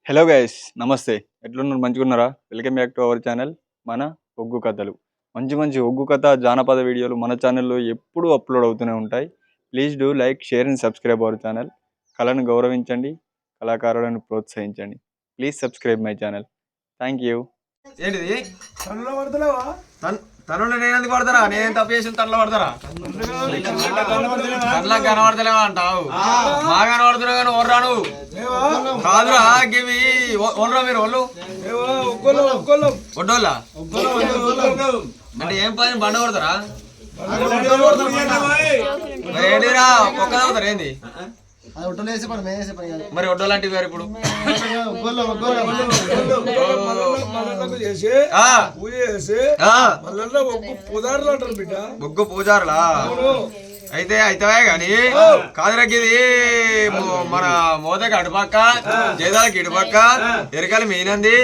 Hello guys, నమస్తే. ఎట్లున్నారు? మంచిగున్నారా? Welcome back to our channel మన ఒగ్గు కథలు. మంచి మంచి ఒగ్గు కథ జానపద వీడియోలు మన ఛానల్లో ఎప్పుడూ అప్లోడ్ అవుతూనే ఉంటాయి. Please do like, share and subscribe our channel. కళను గౌరవించండి, కళాకారులను ప్రోత్సహించండి. Please subscribe my channel. Thank you. ఏంటిది తనుండి నేను ఎందుకు పడతారా? నేను తప్పు చేసిన తనలో పడతారా? తనలో కనబడతలేవా అంటావు? మా కనబడుతున్నావు కానీ ఓర్రా నువ్వు కాదురా. గివి ఓన్రా మీరు వాళ్ళు ఒడ్డోళ్ళ అంటే ఏం పని బండ కొడతారా? ఏంటిరా ఒక్క తాగుతారా? ఏంది మరి ఒడ్డోలాంటివి గారు ఇప్పుడు ఒగ్గు పూజారులా అయితే అయితవే గాని కాదురగ్గిది మన మోదకి అటుపక్క జేదాలకి ఇటుపక్క ఎరకల మీనంది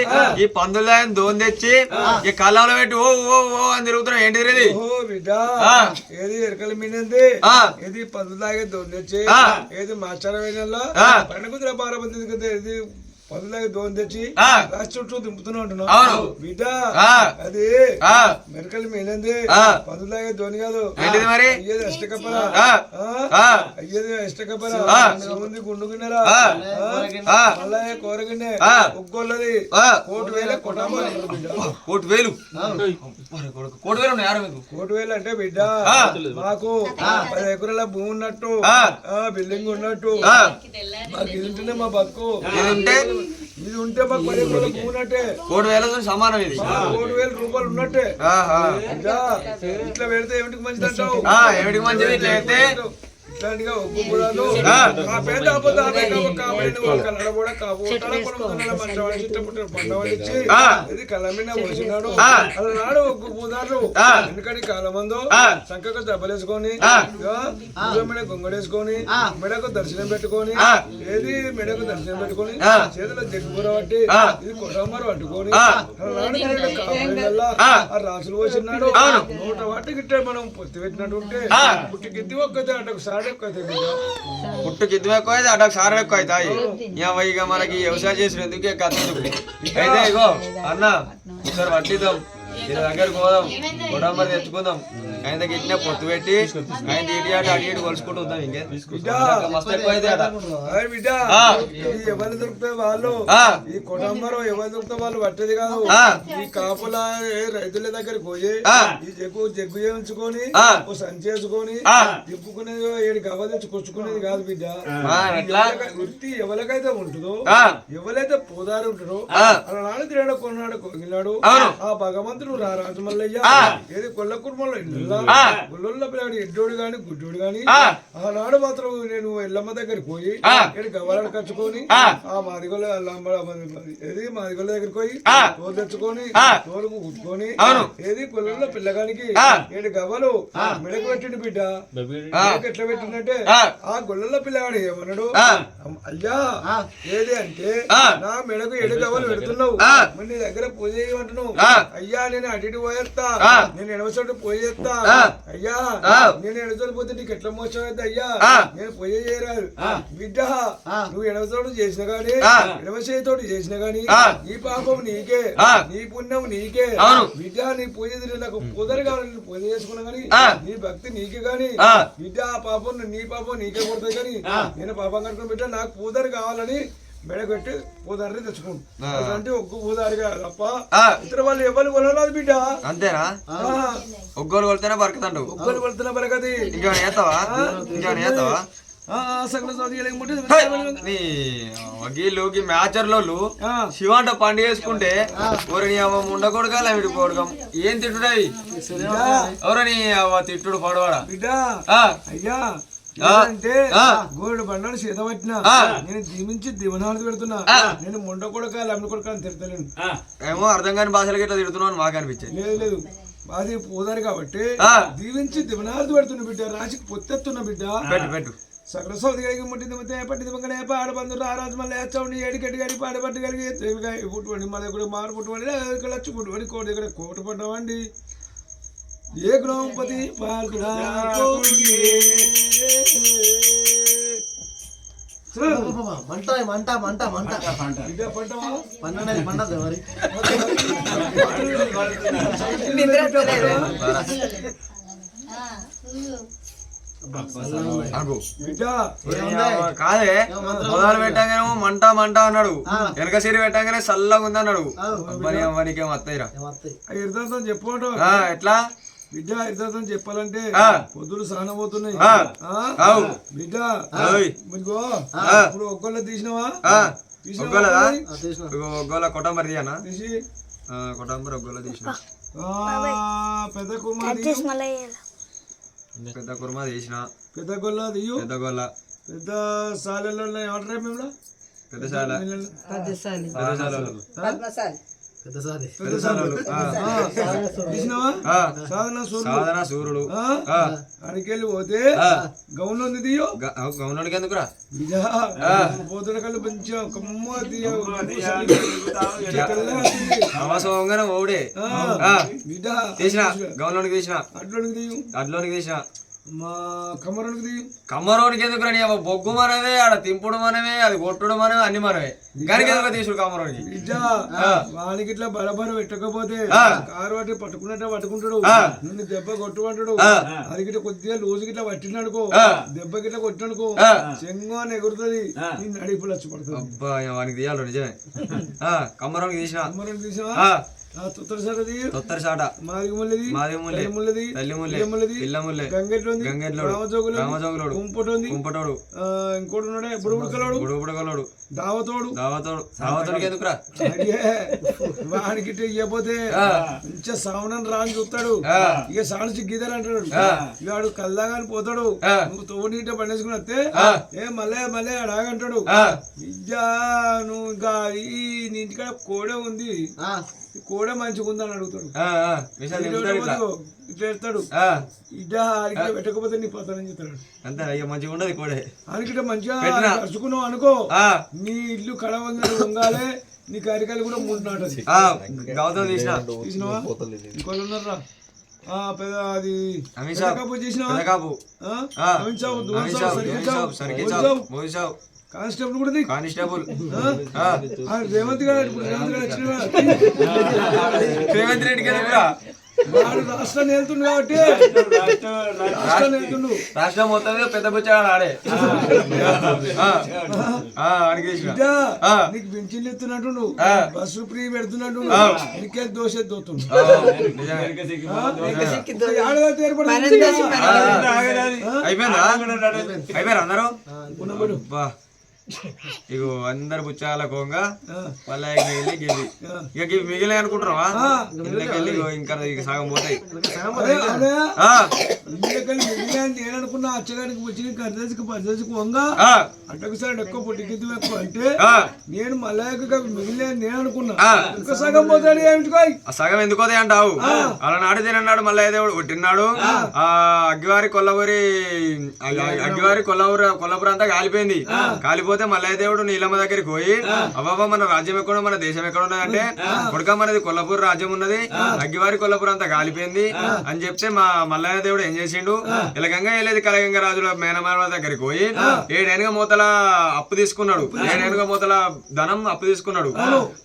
ఈ పందుల దోని తెచ్చి ఈ కళ్ళంలో పెట్టి ఓ ఓ ఓ అని తిరుగుతున్నావు. ఏంటి ఇది? ఏది ఎరకల మీనంది, ఏది పందులు తాగే దోని తెచ్చి, ఏది మాస్టర్ పండుగ కుదిర బారబంది ఏది పదులాగా దోని తెచ్చి చుట్టూ దింపుతూనే ఉంటున్నావు బిడ్డ. అది మెరకలు మీనంది పదులాగే దోని కాదు. మరి అయ్యేది అష్టకప్పర, అయ్యేది అష్టకప్పర ముందు గుండుకున్నారా మళ్ళా కూరగిన్నె ఉగ్గోళ్ళది కోటి వేల కోటి వేలు కోటి వేలు అంటే బిడ్డ మాకు 10 ఎకరాల భూమి ఉన్నట్టు, బిల్డింగ్ ఉన్నట్టు, మాకు ఇది ఉంటేనే మా బతుకు. ఇది ఉంటే మాకు 10 ఎకరాల భూమి ఉన్నట్టే, 1,00,000 సమానం. ఇది 1,00,000 రూపాయలు ఉన్నట్టే. ఇట్లా పెడితే ఏమిటికి మంచిది అంటావు? ఏమిటికి మంచిది ఇట్లా అయితే? ఇట్లాంటిగా ఒగ్గు కూడాను ఆ పేద కన్నడ కూడా పండవలిచ్చి ఇది కళ్ళ పోసినాడు. అలనాడు ఒగ్గు పూదారు ఎందుకని కాలమందు సంకకు దెబ్బలేసుకొని మెడ గొంగడేసుకొని మెడకు దర్శనం పెట్టుకొని, ఏది మెడకు దర్శనం పెట్టుకొని చేతిలో జగ్గుబూర పట్టి ఇది కొట్టమ్మరు పట్టుకొని అలనాడు కాలంలో ఆ రాసులు పోసినాడు. 100 వాటి గిట్టే మనం పొత్తి పెట్టినట్టు ఉంటే పుట్టి గిద్ది ఒక్కతే అటకు సాడే పుట్టు కిద్దు ఎక్కువ అయితే అటకు సారం ఎక్కువ అవుతాయి. ఇక మనకి వ్యవసాయం చేసిన ఎందుకు కథ అయితే ఇగో అన్న ఒకసారి పట్టిద్దాం, దీని దగ్గరకు పోదాం, గొడవ తెచ్చుకుందాం. ఆయన గిట్టిన పొత్తు పెట్టి ఆయన తీటి అటు అటు ఇటు కొలుసుకుంటూ వద్దాం. ఇంకే మస్తు ఎక్కువ అయితే ఎవరు దొరికితే వాళ్ళు ఈ కొడంబరం ఎవరు దొరికితే వాళ్ళు పట్టేది కాదు. ఈ కాపుల రైతుల దగ్గరికి పోయి ఈ జగ్గు చేయించుకొని సంచి వేసుకొని తిప్పుకునేది 7 గవ్వ తెచ్చి కొచ్చుకునేది కాదు బిడ్డ. వృత్తి ఎవరికైతే ఉంటుందో, ఎవరైతే పోదారు ఉంటారో అలా తిరగడ కొన్నాడు కొగిలాడు ఆ భగవంతుడు రాజమల్లయ్య ఏది కొల్ల కుటుంబంలో గుళ్ళల్లో పిల్లాడు ఎడ్డోడు గాని గుడ్డోడు గాని ఆనాడు మాత్రం నేను ఎల్లమ్మ దగ్గరికి పోయి గవ్వలను కచ్చుకొని ఆ మాదిగొల్ల ఏది మాదిగొల్ల దగ్గరికి పోయి తోలు తెచ్చుకొని తోలుకు కుట్టుకొని ఏది గుళ్ళల్లో పిల్లగానికి 7 గవ్వలు మెడకు పెట్టిండు బిడ్డ. ఎట్లా పెట్టిందంటే ఆ గుళ్ళల్లో పిల్లగాడు ఏమన్నాడు, అయ్యా ఏది అంటే నా మెడకు 7 గవ్వలు పెడుతున్నావు, నీ దగ్గర పూజ చేయమంటున్నావు. అయ్యా నేను అటు ఇటు పోయేస్తా, నేను ఎడవసోటు పోయేస్తా. అయ్యా నేను ఎడవసోటు పోతే నీకు ఎట్లా మోసం అయితే అయ్యా నేను పోయే చేయరాదు బిడ్డ. నువ్వు ఎడవసోటు చేసిన గానీ ఎడవసేతోటి చేసిన గానీ నీ పాపం నీకే, నీ పుణ్యం నీకే బిడ్డ. నీ పూజ నాకు పూజలు కావాలి, నేను పూజ చేసుకున్నా గానీ నీ భక్తి నీకే గాని బిడ్డ. ఆ పాపం నీ పాపం నీకే కొడుతుంది కానీ నేను పాపం కట్టుకుని బిడ్డ నాకు పూజలు కావాలని మెడగట్టి పూదారి తెచ్చుకుంటు అంటే ఒగ్గు పూదారిగా తప్ప ఇతర వాళ్ళు ఎవరు కొనరాదు బిడ్డ. అంతేనా? ఒగ్గోలు కొలితేనే బరకదండు, ఒగ్గోలు కొలితేనే బరకది. ఇంకేమైనా చేస్తావా? ఇంకేమైనా చేస్తావా? మ్యాచర్లు శివాంట పండుగ వేసుకుంటే ఎవరిని ఉండకూడగా విడిపోవడం ఏం తిట్టుడవి? ఎవరని తిట్టుడు పడవాడా బిడ్డ? అయ్యా అంటే గోరుడు బండాలు చేత పట్టినా నేను దీవించి దివనాలు పెడుతున్నా, నేను ముండ కొడక లమ్మి కొడక అని తిడతలేను. ఏమో అర్థం కాని భాషలకి ఇట్లా తిడుతున్నావు మాకు అనిపించింది. లేదు లేదు, అది పోదారు కాబట్టి దీవించి దివనాలు పెడుతున్నా బిడ్డ, రాశికి పొత్తెత్తున్నా బిడ్డ. పెట్టు పెట్టు సకల సౌదిగలిగి ముట్టింది పట్టింది పక్కనే పాడబందు రారాజు మళ్ళీ ఏడ్చండి ఏడికెట్టి కానీ పాడబట్టగలిగి పుట్టుబడి మన దగ్గర మారు పుట్టుబడి లచ్చి పుట్టుబడి కోటి దగ్గర కోట పడ్డామండి. ఏ గ్రామపతి పాల్గొన మంట మంట మంట మంట బిడ్డ పంటవా పన్నెండు మంట మరి బిడ్డ కాదే మొదలు పెట్టగానే మంట మంట అన్నాడు, వెనక సిరి పెట్టగానే చల్లగా ఉంది అన్నాడు. మరి నీకేం వస్తాయిరా ఇద్దరితో చెప్పుకోవటం ఎట్లా బిడ్డ ఇద్దరితో చెప్పాలంటే పొద్దులు స్నానం పోతున్నాయి బిడ్డ. ఇదిగో ఇప్పుడు ఒక్కళ్ళ తీసినావా? ఒగ్గోల కొట్టంబరి తీయనా? తీసి కొట్టంబరి ఒగ్గోల తీసిన పెద్ద కుర్మా పెద్ద కుర్మా తీసిన పెద్ద గొల్ల తీయు. పెద్ద గొల్ల పెద్ద సాలలో ఏమంటారా మేము? పెద్ద శాల పెద్ద సారి తీసినావా? సాధన సూర్యుడు అడికెళ్ళి పోతే గౌన్ ఉంది తీయో. గౌనుడికి ఎందుకురా? పోతున్న కళ్ళు మంచిగా కమ్మ అవసరంగానే ఓడే బిడ్డ తీసిన గౌన్లోనికి తీసిన అట్లోనికి తీయు. అడ్లోనికి తీసిన మా కమ్మరోనికి తీయు. కమ్మరోనికి ఎందుకు నీ బొగ్గు మనమే, ఆడ తింపుడు మనమే, అది కొట్టుడు మనమే, అన్ని మనమే. గనికి ఎందుకు తీసుడు కమ్మరోనికి? బిడ్డ వానికి ఇట్లా బరబర పెట్టకపోతే కారు పట్టి పట్టుకున్నట్టే పట్టుకుంటాడు, నిన్ను దెబ్బ కొట్టుకుంటాడు. అది గిట్ల కొద్దిగా లూజు గిట్లా పట్టినడుకో, దెబ్బ గిట్లా కొట్టినడుకో చెంగు అని ఎగురుతుంది, నీ నడిపులు వచ్చి పడుతుంది. అబ్బా వానికి తీయాలి నిజమే. కమ్మరోనికి తీసిన కమ్మరోనికి తీసావా? తొత్తర సాట తీయు. తొత్తర సాట మాది ముల్లది ముల్లెది ముల్లది తల్లి ముల్లది పిల్ల ముల్లె గంగెట్లోంది గంగెట్లోడు రామజోగులోడు కుంపటోంది కుంపటోడు ఇంకోటి ఉన్నాడే బుడుబుడకలోడు బుడుబుడకలోడు దావతోడు దావతోడికి ఎందుకురా? వాడికి ఇవ్వకపోతే మంచిగా సావనని రాని చూస్తాడు, ఇక సాను గీతలు అంటాడు. వాడు కల్దాగాని పోతాడు, నువ్వు తోడు నీట పండేసుకుని వస్తే ఏ మళ్ళీ మళ్ళీ అడాగంటాడు. విద్యా నువ్వు ఇంకా ఈ నీ ఇంటికాడ కోడే ఉంది, కోడ మంచిగా ఉందని అడుగుతాడు. ఇట్లా ఎడతాడు ఇడ్డ ఆడికి పెట్టకపోతే నీ పతనం చెప్తాడు. అంతే అయ్యా మంచిగా ఉండదు కోడే. ఆడికిట మంచిగా కలుసుకున్నావు అనుకో, నీ ఇల్లు కడవంగా ఉండాలి, నీ అరికాయలు కూడా మూడు నాటది. గౌతమ్ తీసినావా? ఇంకోళ్ళు ఉన్నారా? పెద్ద అది కాపు చేసినావా? కానిస్టేబుల్ కూడా కానిస్టేబుల్ రేవంత్ గారు రేవంత్ రెడ్డికి వాడు రాష్ట్రాన్ని వెళ్తుండు కాబట్టి రాష్ట్రాన్ని వెళ్తుండు. రాష్ట్రం మొత్తం పెద్ద బుచ్చాడు ఆడే. నీకు పెన్షన్ ఎత్తున్నట్టు, బస్సు ఫ్రీ పెడుతున్నట్టు, ఇంకే దోష దోతుండు. అయిపోయారు అందరూ. ఇగో అందరు బుచ్చాల కోంగా మళ్ళీ మిగిలి ఇక మిగిలి అనుకుంటున్నావా? ఇంట్లోకెళ్ళి ఇంకా సగం పోతాయి. నేను అనుకున్నా అచ్చగానికి వచ్చి కర్దశకి పద్ధతికి వంగా అట్టకు సైడ్ ఎక్కువ పొట్టికెత్తి ఎక్కువ అంటే నేను మళ్ళీ మిగిలిన నేను అనుకున్నా ఇంకా సగం పోతాడు. ఏమిటికో సగం ఎందుకోదే అంటావు? అలా నాడు తినన్నాడు మళ్ళీ దేవుడు కొట్టినాడు. ఆ అగ్గివారి కొల్లపురం అంతా కాలిపోయింది. కాలిపోతే మల్లయ్య దేవుడు నీలమ్మ దగ్గరికి పోయి అవ్వ మన రాజ్యం ఎక్కడ మన దేశం ఎక్కడ ఉన్నదంటే కొడుక మనది కొల్లపూర్ రాజ్యం ఉన్నది, అగ్గివారి కొల్లపూర్ అంతా కాలిపోయింది అని చెప్తే మా మల్లయ్య దేవుడు ఏం చేసిండు, ఇలాగంగా వెళ్ళేది కలగంగ రాజుల మేనమామ దగ్గరికి పోయి 7 ఏనుగ మూతల అప్పు తీసుకున్నాడు. 7 ఏనుగ మూతల ధనం అప్పు తీసుకున్నాడు.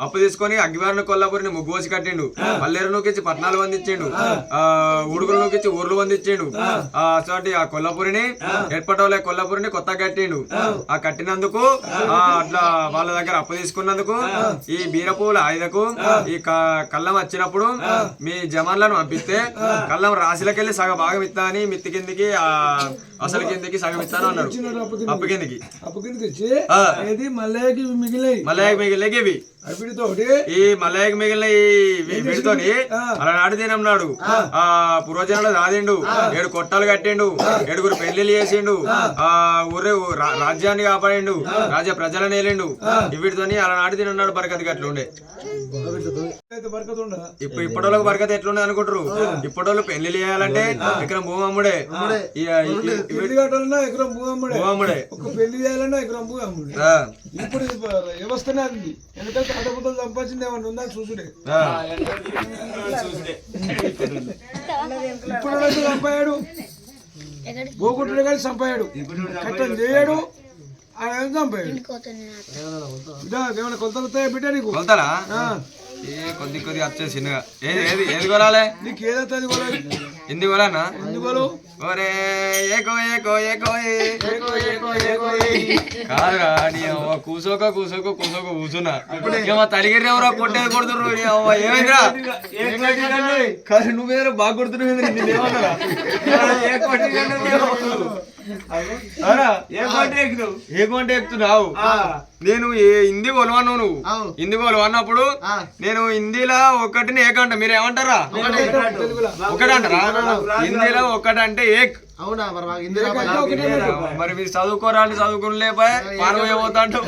అప్పు తీసుకొని అగ్గివారిని కొల్లపూరిని ముగ్గువసి కట్టిండు. పల్లెరు నూకిచ్చి పట్నాలు వందించిండు, ఉడుగులు నూకిచ్చి ఊర్లు వందించిండు. ఆ కొల్లపూరిని ఏర్పటోలే కొల్లపూరిని కొత్త కట్టిండు. ఆ కట్టినందుకు అట్లా వాళ్ళ దగ్గర అప్పు తీసుకున్నందుకు ఈ బీరపూల ఆయుధకు ఈ కళ్ళం వచ్చినప్పుడు మీ జమాన్లను పంపిస్తే కళ్ళం రాశిలకెళ్ళి సగ భాగం ఇస్తా అని మిత్తి కిందికి అసలు కిందికి సగం ఇస్తాను అన్నాడు. అప్పు కిందికి మల్లయ్యకి మిగిలినవి ఇవి. ఈ మల్లయ్యకి మిగిలిన వీడితోని అలా నాడు తినన్నాడు. ఆ పూర్వజనుడు రాదిండు, 7 కొట్టాలు కట్టిండు, 7 పెళ్లిళ్ళు చేసిండు, ఆ ఊరే రాజ్యాన్ని కాపాడిండు, రాజ్య ప్రజలను ఏలిండు. వీటితోని అలా నాడు తినన్నాడు. బరకతి అట్లుండే. ఇప్పుడు ఇప్పటిలోకి బరకతి ఎట్లుండే అనుకుంటారు? ఇప్పటిలో పెళ్లి చేయాలంటే ఎకరం భూమి అమ్ముడే, భూమమ్ముడే. పెళ్లి చేయాలన్నా ఎకరం భూమి అమ్ముడే. ఇప్పుడు వ్యవస్థనే అది. ఎందుకంటే ఆటపోతలు సంపాదించింది ఏమన్నా ఉందా చూసుడే. ఇప్పుడు సంపాయాడు, పోగొట్టుడు కానీ సంపాయాడు, కట్టం చేయడు, ఆయన ఏం చంపాడు ఏమైనా కొలతలు వస్తాయా బిడ్డ నీకు కొలతలా ఏ కొద్ది కొద్ది వచ్చే చిన్నగా ఏది ఏది కొలాలే నీకు ఏదైతే కొలాలి హిందీ కొలానా ఎందుకోలు ఒరే ఏకో ఏకో ఏకో కాదురా నీ అవ్వ కూసోక కూసోక కూసోక కూర్చున్నా ఏమో తలిగిరి ఎవరో కొట్టేది కొడుతున్నారు ఏమైందిరా కాదు నువ్వేదో బాగా కొడుతున్నావు ఏమన్నారా ఏ కొంటే ఎక్కుతున్నావు నేను హిందీ కొలవన్నావు నువ్వు హిందీ కొలవన్నప్పుడు నేను హిందీలో ఒక్కటిని ఏకంట మీరు ఏమంటారా ఒకటి అంటారా హిందీలో ఒక్కటి అంటే ఏక్ అవునా మరి మీరు చదువుకోరాలి చదువుకుని లేపాయ పాల్గొపోతా అంటావు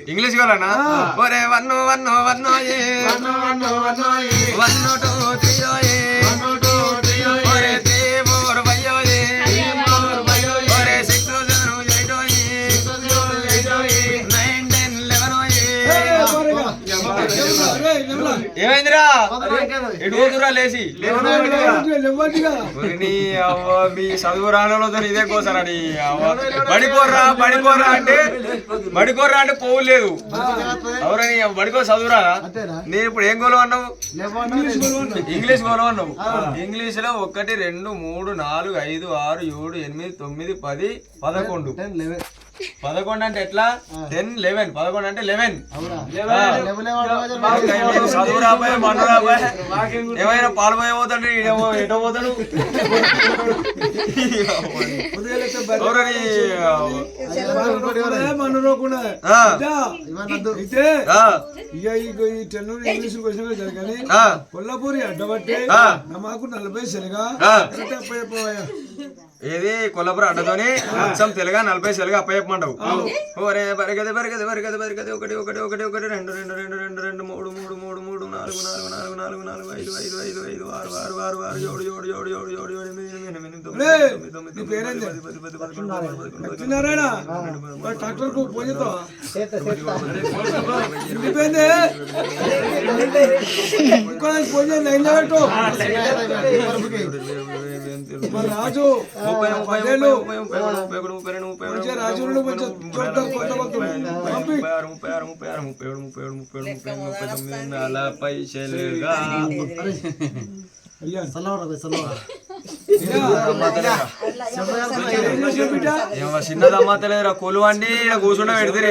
ఇంగ్లీష్ కావాలన్నా ఒరే one one one one two three ఒరే 3 4 5 ఒరే 6 7 8 9 10 11 ఏమైందిరా ఎటు పోతురా లేచి నీ అవ్వ మీ చదువు రానోళ్ళతో ఇదే కోసారా నీ అవ్వ బడికోర్రా బడికోర్రా అంటే పోవులేదు ఎవరని బడికో చదువురా నేను ఇప్పుడు ఏం గోలు అన్నావు ఇంగ్లీష్ గోలు అన్నావు ఇంగ్లీష్ లో 1 2 3 4 5 6 7 8 9 10 11 11 అంటే ఎట్లా 10 11 11 అంటే 11 చదువు రాబోయే మన్ను రాబోయే ఏమైనా పాలు పోయే పోతాడు ఎటో పోతాడు కొల్లాపూరి అడ్డబట్టే మాకు 40 సెలగా ఏది కొల్లాపురం అడ్డతోని అచ్చం తెలుగా 40 సెలగా అప్పచెప్పమంటావు ఓరే బరిగది బరిగది బరిగది బరిగది 1 1 1 1 2 2 2 2 2 3 3 3 3 4 4 4 4 4 5 5 5 5 6 6 6 6 లక్ష్మీనారాయణ డాక్టర్ కు ఫోన్ చేస్తావా ఫోన్ రాజు పైసలుగా చిన్నదమ్మతలేదురా కొలు అండి ఇక్కడ కూర్చుండ పెడితే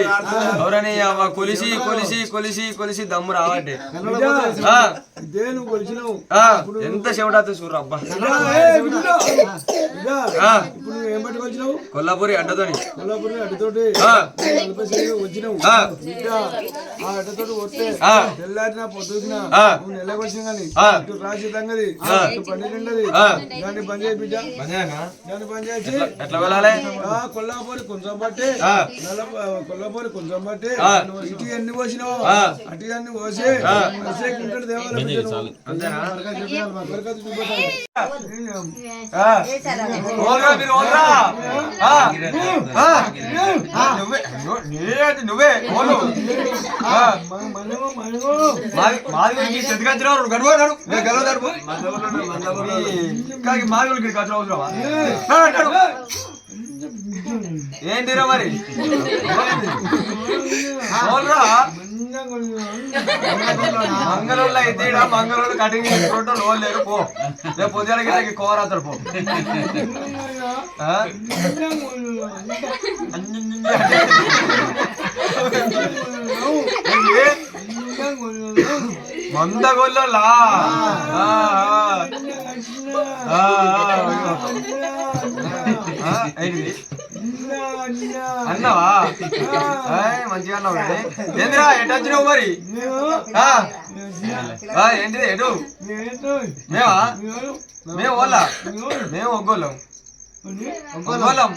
ఎవరని కొలిసి కొలిసి కొలిసి కొలిసి దమ్ము రావంటే ఎంత చెమటా చూడరా అబ్బా కొల్లాపూరి అడ్డతోని వచ్చినావు అడ్డతోటి వస్తే తెల్లారిన పొద్దున నెలకొచ్చిన కానీ రాసి తంగది పండి నిండది దాన్ని పని చేయి బిడ్డ దాన్ని పని చేసి కొల్లాపూరి కొంచెం బట్టి కొల్లాపూరి కొంచెం బట్టి ఇటు ఎన్ని పోసినావు అటు అన్ని పోసి కుంటాడు నువ్వే ఏంటిరా మరి మంగళూరులో అయితే మంగళూరు కటింగ్ చేసుకుంటూ లోన్ లేరు పో రేపు పొద్దులకి కోరాతడు పో మందగొల్లోలా అన్నావా మంచిగా అన్నావు ఏందిరా ఎటు వచ్చినావు మరి ఏంటిది ఎటు మేమా మేము ఓలా మేము ఒగ్గోళ్ళం ఒగ్గోళ్ళం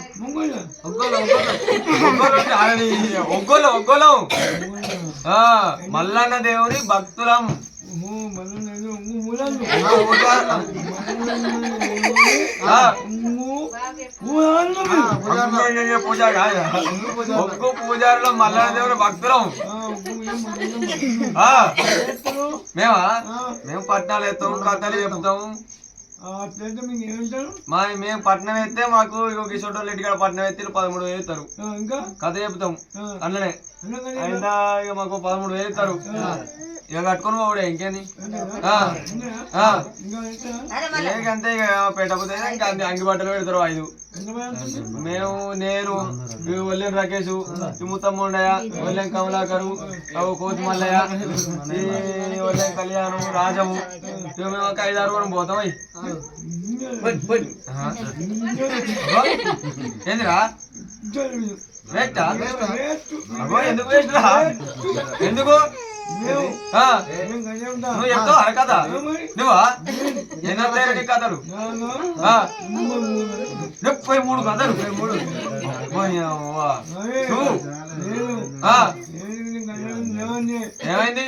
ఒగ్గోళ్ళం మల్లన్న దేవుని భక్తులం ఒగ్గు పూజారిలో మల్లన్న దేవుని భక్తులం మేమా మేము పట్నాలు ఎత్తాం కథలు చెప్తాం అట్లయితే మీకు ఏమంటారు మేము పట్నం ఎత్తే మాకు ఇగో కిషోటోళ్ళు ఇంటికాడ పట్నం ఎత్తి 13,000 ఇస్తారు. ఇంకా కథ చెప్తాం అన్ననే ఎందుకని అయినా ఇక మాకు 13,000 ఇస్తారు. ఇక కట్టుకొని పోవడే ఇంకేంది. అంతే ఇక పెట్టకపోతే ఇంకా అంగి బట్టలు పెడతారు 5. నేను ఒల్లెం రాకేష్ ముత్తమ్ముండయ్య ఒల్లెం కమలాకరు కోతి మల్లయ్య ఒల్లెం కళ్యాణం రాజము ఇక మేము ఒక 5-6 వరం పోతాం. ఏందిరా వేస్టా? ఎందుకు వేస్ట్ రా? ఎందుకు నువ్వు చెప్తావు అర కథ నువ్వా? ఎన్నో నీ కథలు 73 కథలు. ఏమైంది?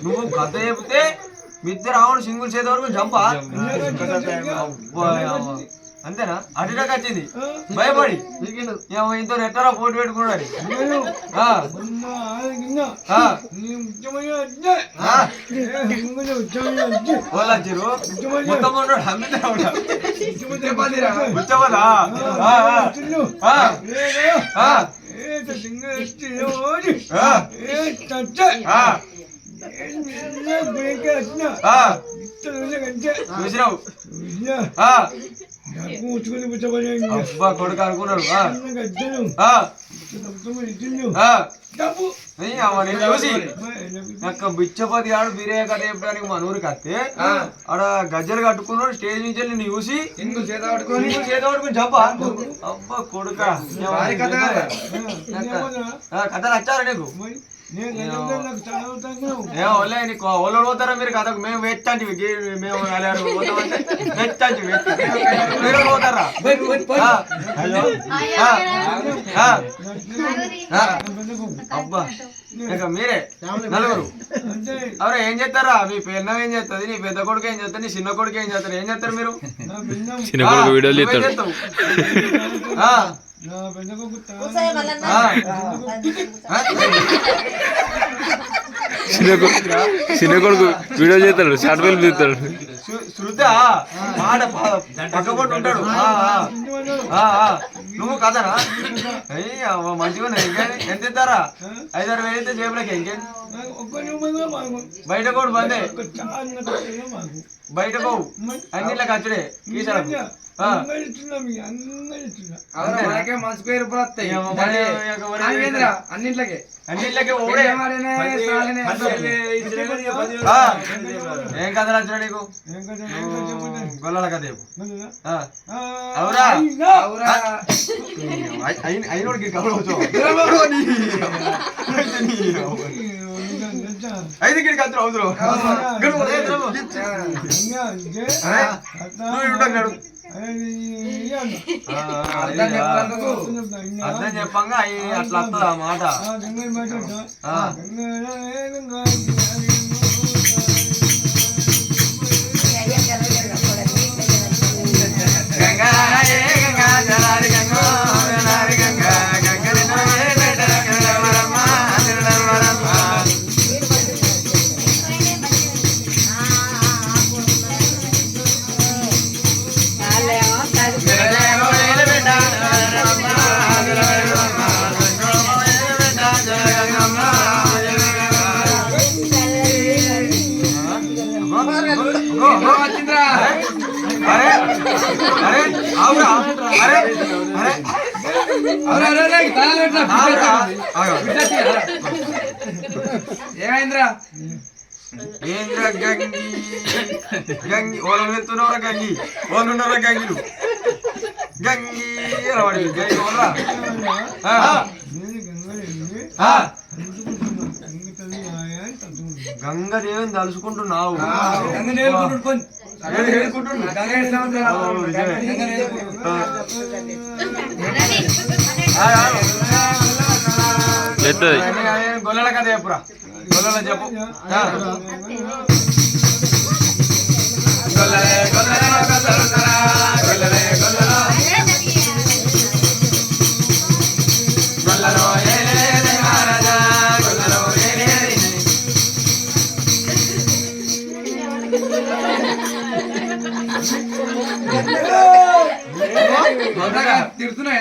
నువ్వు కథ చెప్తే మిద్దె రావడం సింగుల్ చేత వరకు జంపా అంతేనా? అటుటాక్ వచ్చింది భయపడి ఇంత ఎట్టారా పోటీ పెట్టుకున్నాడు. వాళ్ళు వచ్చిరు మొత్తం కూర్చోవదా? చూసినావు అబ్బా కొడుకు అనుకున్నాడు. చూసి నాకు బిచ్చపతి ఆడు బిరే కథ చెప్పడానికి మన ఊరికి వస్తే ఆడ గజ్జలు కట్టుకున్నాడు. స్టేజ్ నుంచి నిన్ను చూసి చేత పట్టుకుని చెప్పా అబ్బా కొడుక కథలు వచ్చారా నీకు? ఓలే నీకు ఓళ్ళు పోతారా మీరు కథకు? మేము వెచ్చంటి మేము వెచ్చంటి మీరు పోతారా? అబ్బా ఇక మీరే నలుగురు ఎవరు ఏం చేస్తారా? మీ పెన్న ఏం చేస్తుంది? నీ పెద్ద కొడుకు ఏం చేస్తారు? నీ చిన్న కొడుకు ఏం చేస్తారు? ఏం చేస్తారు మీరు? చిన్న కొడుకు వీడియో చేస్తాడు, షార్ట్ ఫిల్మ్ తీస్తాడు. శృత మాట పక్కపట్టు ఉంటాడు. నువ్వు కదరా? మంచిగా ఎంత ఇస్తారా? 5-6 వేలు అయితే జేబులకి ఇంకేం బయట కూడా బందే బయట పోవు అన్నిట్లా ఖర్చుడే కీసలకు మంచి పేరు అన్నింటికి అన్నిట్లకి ఏం కథ నచ్చిన నీకు? గొల్లల కథ అవురా అయినోడికి కవరవచ్చు 5 గిడికి అంత అవసరం అర్థం చెప్పంగా అట్లా వస్తుంది ఆ మాట. ఏమైందిరా? ఏంద్రా గంగి గంగి ఓళ్ళు వెళ్తున్నారా? గంగి వాళ్ళు ఉన్నారా? గంగిలు గంగి వాడి గంగి ఓనరా గంగదేవిని తలుసుకుంటున్నావు. గొల్లల కథ చెప్పురా. గొల్లల చెప్పు. తిడుతున్నా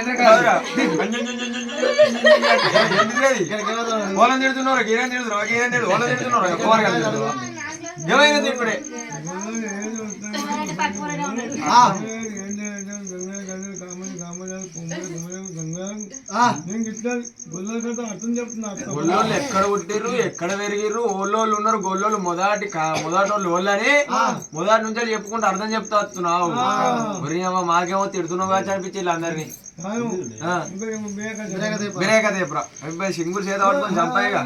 వాళ్ళని తిడుతున్నారు గీరని తిడుతున్నారు గీరని తిడుతున్నారు వాళ్ళని తిడుతున్నారు ఏమైనా తిట్టుడే గొల్లోళ్ళు ఎక్కడ పుట్టిర్రు ఎక్కడ పెరిగిర్రు ఓళ్ళోళ్ళు ఉన్నారు గొల్లోళ్ళు మొదటి వాళ్ళు ఓళ్ళని మొదటి నుంచి చెప్పుకుంటూ అర్థం చెప్తా వస్తున్నావు ఒరియమ్మ మాకేమో తిడుతున్నావు కాచి అనిపించి వీళ్ళందరినీ బిరేక దేపురా అబ్బాయి సింగులు చేత పట్టుకొని చంపాయిగా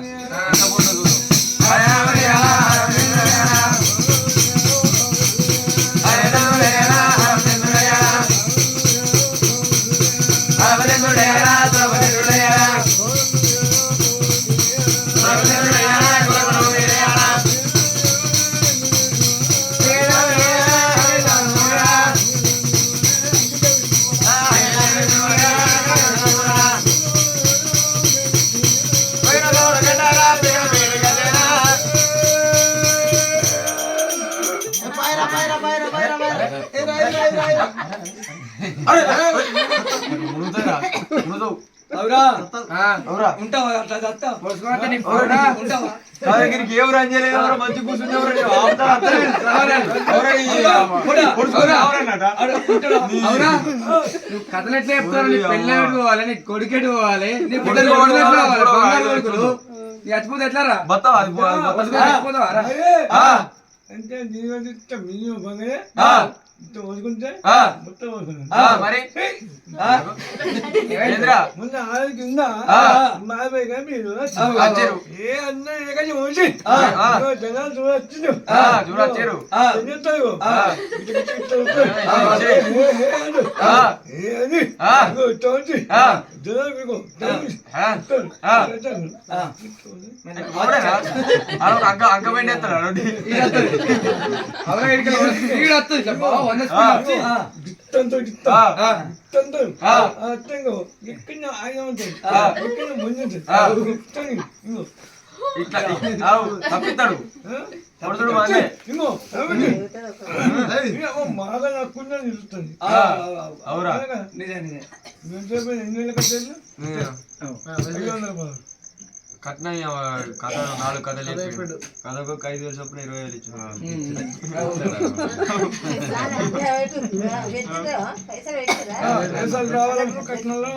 ఎవరు అంజలేదు మంచి కథలు ఎట్లా చెప్తారు నీ పెళ్ళి పోవాలి నీ కొడుకెటు పోవాలి నీ చచ్చిపోతే ఎట్లా రా అంటే మినిమం బంగారే వదుకుంటే మొత్తం మరి ముందు ఆరు కింద మాపై మీరు ఏ అన్న జనాలు చూడొచ్చు చూడొచ్చారు అంక పెండేస్తాడు ఎక్కడ ఆయన ఉంటుంది ఎక్కడ ముందు ఇట్లా తప్పిస్తాడు ఇంకో బాగా నక్కుండా నిలుస్తుంది అవురా ఎన్ని కట్టారు కట్న కథ 4 కథలు కథకు 5,000 చొప్పున 20,000 ఇచ్చిన రావాలనుకో కట్నంలో